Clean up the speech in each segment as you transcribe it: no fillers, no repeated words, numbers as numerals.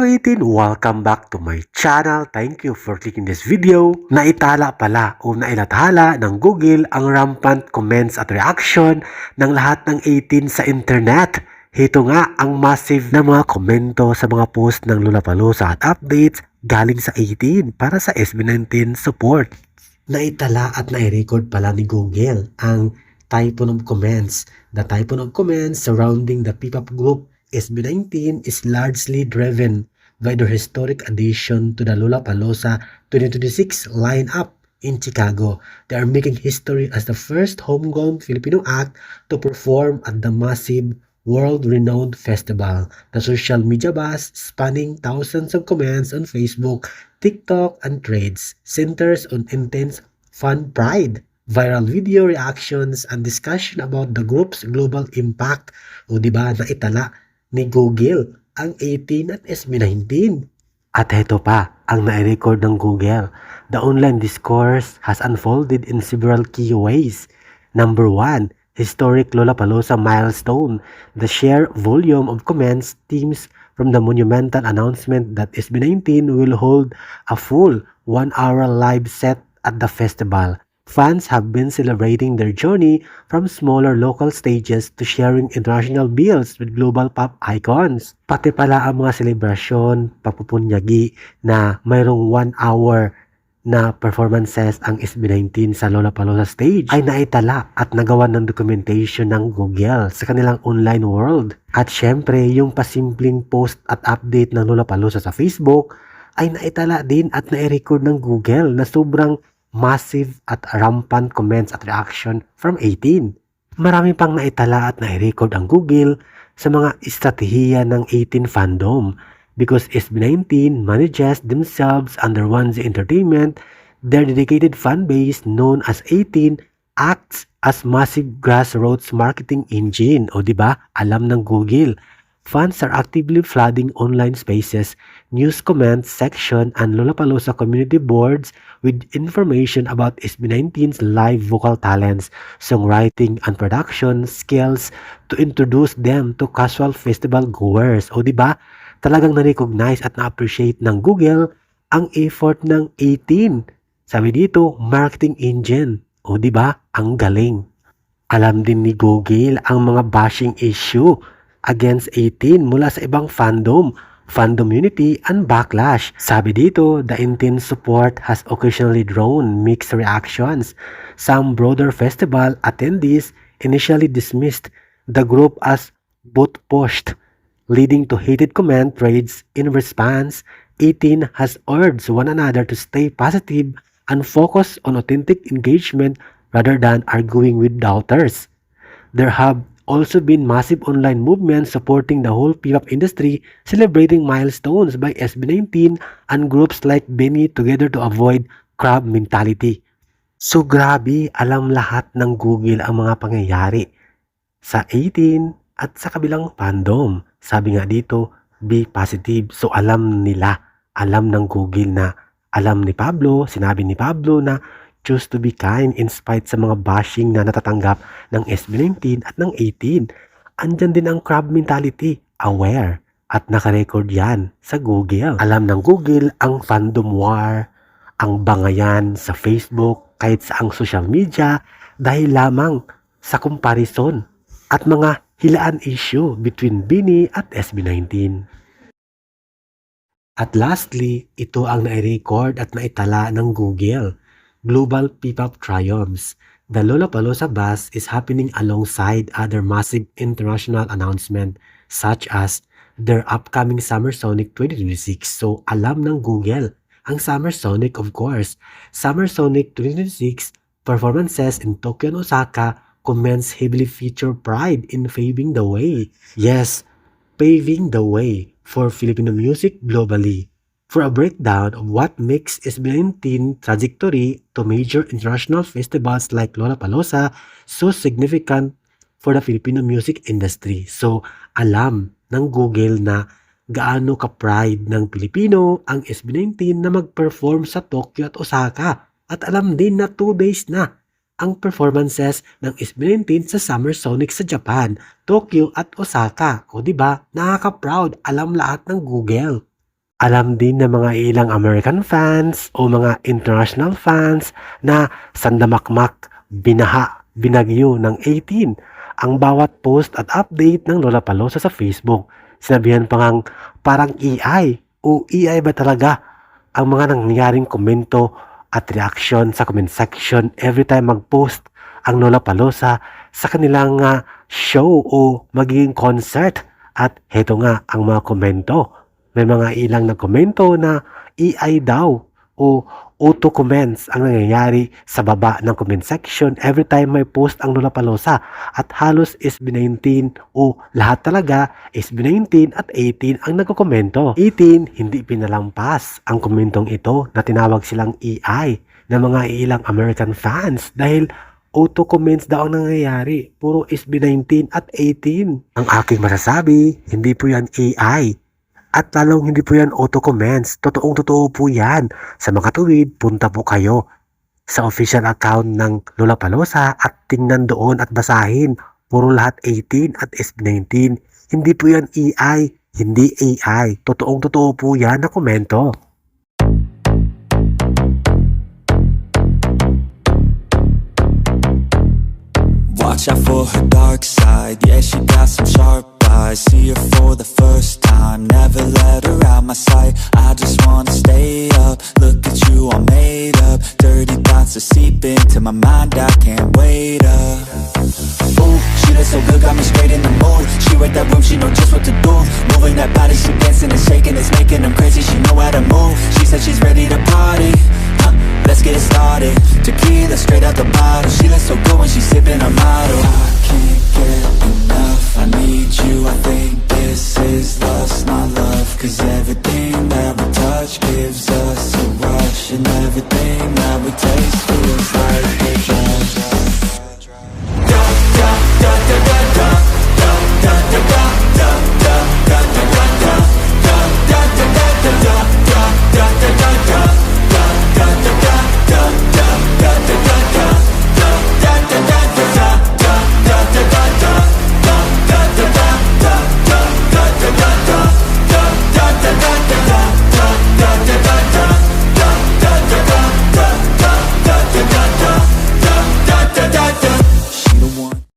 18, welcome back to my channel. Thank you for clicking this video. Naitala pala o nailathala ng Google ang rampant comments at reaction ng lahat ng 18 sa internet. Ito nga ang massive na mga komento sa mga post ng Lollapalooza at updates galing sa 18 para sa SB19 support. Naitala at nai-record pala ni Google ang typhoon of comments. The typhoon of comments surrounding the P-pop group SB19 is largely driven by their historic addition to the Lollapalooza 2026 lineup in Chicago. They are making history as the first homegrown Filipino act to perform at the massive world-renowned festival. The social media buzz, spanning thousands of comments on Facebook, TikTok, and Threads, centers on intense fan pride, viral video reactions, and discussion about the group's global impact. O diba, naitala ni Google ang 18 at SB19. At ito pa ang nai-record ng Google. The online discourse has unfolded in several key ways. Number 1, historic Lollapalooza milestone. The sheer volume of comments stems from the monumental announcement that SB19 will hold a full 1-hour live set at the festival. Fans have been celebrating their journey from smaller local stages to sharing international bills with global pop icons. Pati pala ang mga selebrasyon, papupunyagi na mayroong 1 hour na performances ang SB19 sa Lollapalooza stage ay naitala at nagawa ng documentation ng Google sa kanilang online world. At syempre, yung pasimpleng post at update ng Lollapalooza sa Facebook ay naitala din at nai-record ng Google na sobrang massive at rampant comments at reaction from 18. Marami pang naitala at nai-record ang Google sa mga estratehiya ng 18 fandom because SB19 manages themselves under Onesie Entertainment. Their dedicated fan base known as 18 acts as massive grassroots marketing engine. O diba, alam ng Google. Fans are actively flooding online spaces, news comments section, and Lollapalooza community boards with information about SB19's live vocal talents, songwriting, and production skills to introduce them to casual festival goers. O diba, talagang na-recognize at na-appreciate ng Google ang effort ng 18. Sabi dito, marketing engine. O diba, ang galing. Alam din ni Google ang mga bashing issue against 18 mula sa ibang fandom unity, and backlash. Sabi dito, the intense support has occasionally drawn mixed reactions. Some broader festival attendees initially dismissed the group as boot-pushed, leading to heated comment threads. In response, 18 has urged one another to stay positive and focus on authentic engagement rather than arguing with doubters. There have also been massive online movements supporting the whole P-pop industry, celebrating milestones by SB19 and groups like Benny together to avoid crab mentality. So grabe, alam lahat ng Google ang mga pangyayari sa 18 at sa kabilang fandom. Sabi nga dito, be positive. So alam nila, alam ng Google na alam ni Pablo, sinabi ni Pablo na choose to be kind in spite sa mga bashing na natatanggap ng SB19 at ng 18. Andyan din ang crab mentality, aware, at nakarecord yan sa Google. Alam ng Google ang fandom war, ang bangayan sa Facebook, kahit sa ang social media, dahil lamang sa comparison at mga hilaan issue between Bini at SB19. At lastly, ito ang nai-record at naitala ng Google. Global P-pop triumphs. The Lollapalooza buzz is happening alongside other massive international announcements such as their upcoming Summer Sonic 2026. So alam ng Google ang Summer Sonic, of course. Summer Sonic 2026 performances in Tokyo and Osaka commence heavily feature Pride in paving the way. Yes, paving the way for Filipino music globally. For a breakdown of what makes SB19 trajectory to major international festivals like Lollapalooza so significant for the Filipino music industry. So, alam ng Google na gaano ka-pride ng Pilipino ang SB19 na mag-perform sa Tokyo at Osaka. At alam din na 2 days na ang performances ng SB19 sa Summer Sonic sa Japan, Tokyo at Osaka. O diba, nakaka-proud, alam lahat ng Google. Alam din ng mga ilang American fans o mga international fans na sandamakmak, binagyo ng 18 ang bawat post at update ng Lollapalooza sa Facebook. Sinabihan pa ngang parang AI o AI ba talaga ang mga nangyaring komento at reaction sa comment section every time mag-post ang Lollapalooza sa kanilang show o magiging concert. At heto nga ang mga komento. May mga ilang nagkomento na AI daw o auto comments ang nangyayari sa baba ng comment section every time may post ang Lollapalooza, at halos SB19 o lahat talaga SB19 at 18 ang nagkokomento. 18 hindi pinalampas ang komentong ito na tinawag silang AI ng mga ilang American fans dahil auto comments daw ang nangyayari. Puro SB19 at 18. Ang aking masasabi, hindi po yan AI. At lalong hindi po yan auto-comments. Totoong-totoo po yan. Sa mga tuwid, punta po kayo sa official account ng Lollapalooza at tingnan doon at basahin. Puro lahat 18 at SB19. Hindi po yan AI, hindi AI. Totoong-totoo po yan na komento. Watch out for her dark side. Yeah, she got some sharp eyes. See her for the first time. Never let her out my sight. I just wanna stay up. Look at you all made up. Dirty thoughts are seeping into my mind. I can't wait up. Ooh, she looks so good, got me straight in the mood. She read that room, she know just what to do. Moving that body, she dancing and shaking. It's making them crazy, she know how to move. She said she's ready to party. Let's get it started. Tequila straight out the bottle. She looks so good when she's sipping a model. I can't get enough. I need you. I think this is lust, not love. Cause everything that we touch gives us a rush. And everything that we taste feels like a drug. Da da da da da da. Da da da da da da da da da da da da da da da da da da da.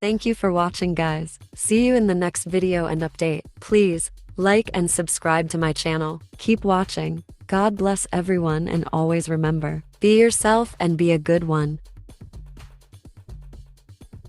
Thank you for watching, guys. See you in the next video and update. Please like and subscribe to my channel. Keep watching. God bless everyone, and always remember, be yourself and be a good one.